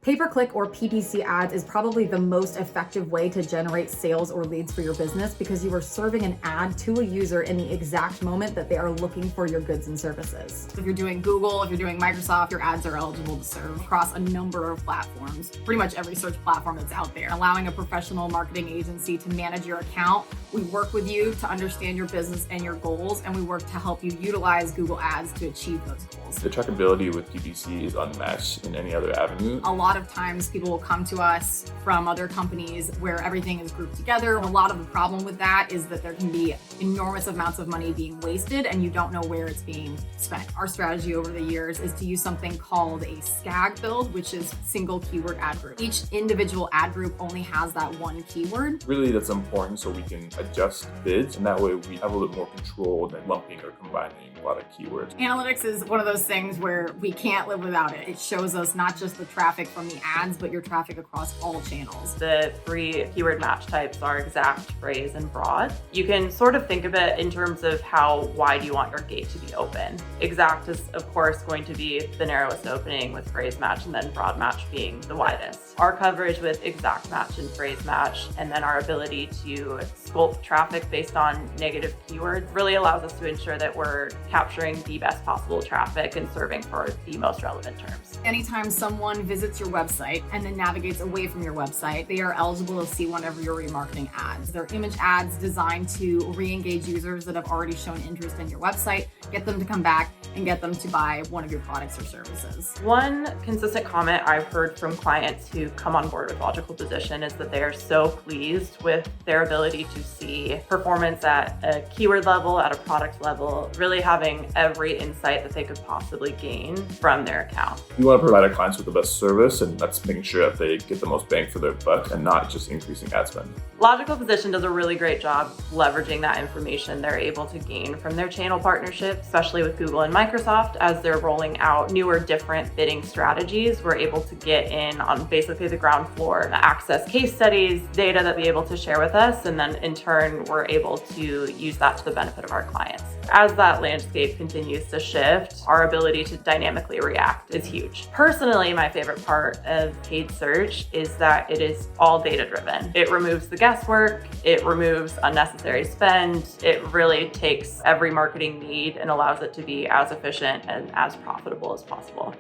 Pay-per-click or PPC ads is probably the most effective way to generate sales or leads for your business because you are serving an ad to a user in the exact moment that they are looking for your goods and services. If you're doing Google, if you're doing Microsoft, your ads are eligible to serve across a number of platforms, pretty much every search platform that's out there. Allowing a professional marketing agency to manage your account, we work with you to understand your business and your goals, and we work to help you utilize Google Ads to achieve those goals. The trackability with PPC is unmatched in any other avenue. A lot of times people will come to us from other companies where everything is grouped together. A lot of the problem with that is that there can be enormous amounts of money being wasted and you don't know where it's being spent. Our strategy over the years is to use something called a SKAG build, which is single keyword ad group. Each individual ad group only has that one keyword. Really, that's important so we can adjust bids, and that way we have a little bit more control than lumping or combining a lot of keywords. Analytics is one of those things where we can't live without it. It shows us not just the traffic from the ads, but your traffic across all channels. The three keyword match types are exact, phrase, and broad. You can sort of think of it in terms of how wide you want your gate to be open. Exact is, of course, going to be the narrowest opening, with phrase match and then broad match being the widest. Our coverage with exact match and phrase match, and then our ability to sculpt traffic based on negative keywords, really allows us to ensure that we're capturing the best possible traffic and serving for the most relevant terms. Anytime someone visits your website and then navigates away from your website, they are eligible to see one of your remarketing ads. They're image ads designed to re-engage users that have already shown interest in your website, get them to come back and get them to buy one of your products or services. One consistent comment I've heard from clients who come on board with Logical Position is that they are so pleased with their ability to see performance at a keyword level, at a product level, really having every insight that they could possibly gain from their account. We want to provide our clients with the best service, and that's making sure that they get the most bang for their buck and not just increasing ad spend. Logical Position does a really great job leveraging that information they're able to gain from their channel partnership, especially with Google and Microsoft. As they're rolling out newer, different bidding strategies, we're able to get in on basically the ground floor, access case studies, data that be able to share with us, and then in turn, we're able to use that to the benefit of our clients. As that landscape continues to shift, our ability to dynamically react is huge. Personally, my favorite part of paid search is that it is all data-driven. It removes the guesswork, it removes unnecessary spend, it really takes every marketing need and allows it to be as efficient and as profitable as possible.